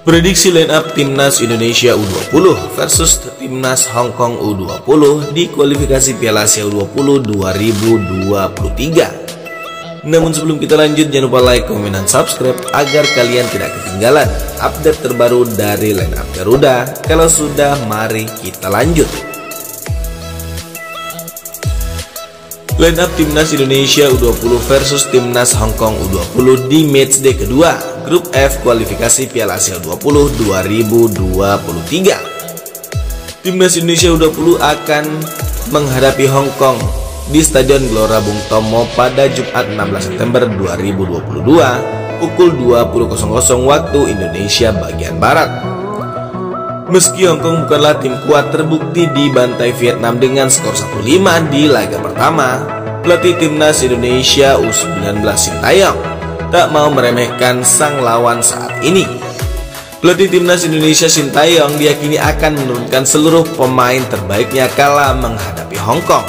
Prediksi line up Timnas Indonesia U20 versus Timnas Hong Kong U20 di kualifikasi Piala Asia U20 2023. Namun sebelum kita lanjut, jangan lupa like, komen, dan subscribe agar kalian tidak ketinggalan update terbaru dari line up Garuda. Kalau sudah, mari kita lanjut. Line up Timnas Indonesia U20 versus Timnas Hong Kong U20 di matchday kedua Grup F kualifikasi Piala Asia U20 2023. Timnas Indonesia U20 akan menghadapi Hong Kong di Stadion Gelora Bung Tomo pada Jumat 16 September 2022 pukul 20.00 waktu Indonesia bagian Barat. Meski Hong Kong bukanlah tim kuat, terbukti di bantai Vietnam dengan skor 1-5 di laga pertama, pelatih Timnas Indonesia U19 Sintayong tak mau meremehkan sang lawan saat ini. Pelatih Timnas Indonesia Sintayong diyakini akan menurunkan seluruh pemain terbaiknya kala menghadapi Hong Kong.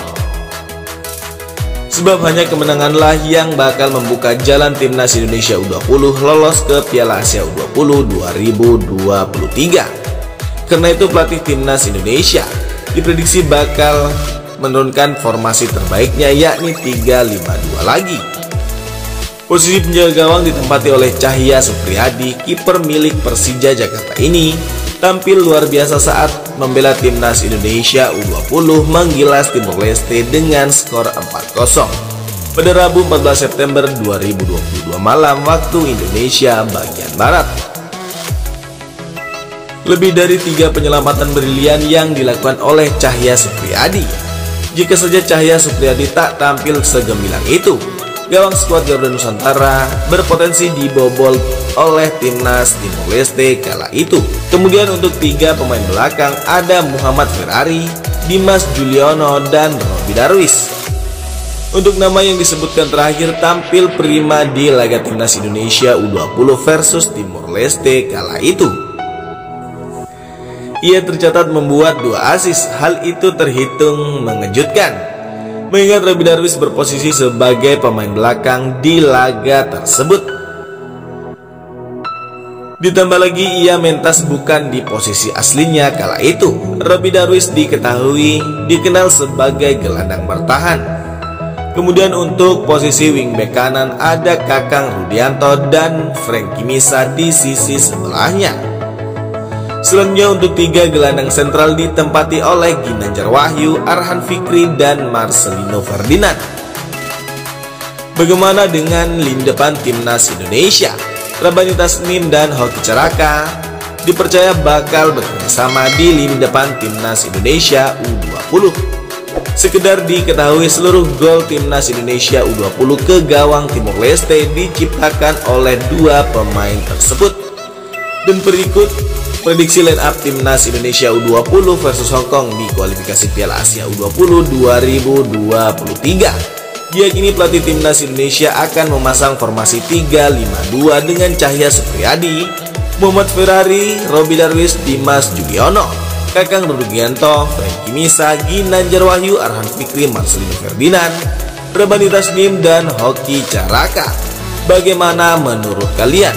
Sebab hanya kemenanganlah yang bakal membuka jalan Timnas Indonesia U20 lolos ke Piala Asia U20 2023. Karena itu pelatih Timnas Indonesia diprediksi bakal menurunkan formasi terbaiknya, yakni 3-5-2 lagi. Posisi penjaga gawang ditempati oleh Cahya Supriyadi. Kiper milik Persija Jakarta ini tampil luar biasa saat membela Timnas Indonesia U20 menggilas Timor Leste dengan skor 4-0 pada Rabu 14 September 2022 malam waktu Indonesia bagian Barat. Lebih dari 3 penyelamatan brilian yang dilakukan oleh Cahya Supriyadi. Jika saja Cahya Supriyadi tak tampil segemilang itu, gawang skuad Garuda Nusantara berpotensi dibobol oleh Timnas Timor Leste kala itu. Kemudian untuk 3 pemain belakang ada Muhammad Ferrari, Dimas Juliono, dan Robby Darwish. Untuk nama yang disebutkan terakhir tampil prima di laga Timnas Indonesia U20 versus Timor Leste kala itu. Ia tercatat membuat 2 assist. Hal itu terhitung mengejutkan, mengingat Robby Darwish berposisi sebagai pemain belakang di laga tersebut. Ditambah lagi ia mentas bukan di posisi aslinya kala itu. Robby Darwish dikenal sebagai gelandang bertahan. Kemudian untuk posisi wingback kanan ada Kakang Rudianto dan Frankie Misa di sisi sebelahnya. Selanjutnya untuk 3 gelandang sentral ditempati oleh Ginanjar Wahyu, Arhan Fikri, dan Marcelino Ferdinand. Bagaimana dengan lini depan Timnas Indonesia? Rabani Tasnim dan Hoki Caraka dipercaya bakal bekerjasama di lini depan Timnas Indonesia U20. Sekedar diketahui, seluruh gol Timnas Indonesia U20 ke gawang Timor Leste diciptakan oleh 2 pemain tersebut. Dan berikut prediksi line up Timnas Indonesia U20 versus Hong Kong di kualifikasi Piala Asia U20 2023. Diyakini pelatih Timnas Indonesia akan memasang formasi 3-5-2 dengan Cahya Supriyadi, Muhammad Ferrari, Robby Darwish, Dimas Juliono, Kakang Rudianto, Frankie Misa, Ginanjar Wahyu, Arhan Fikri, Marcelino Ferdinand, Rabani Tasnim, dan Hoki Caraka. Bagaimana menurut kalian?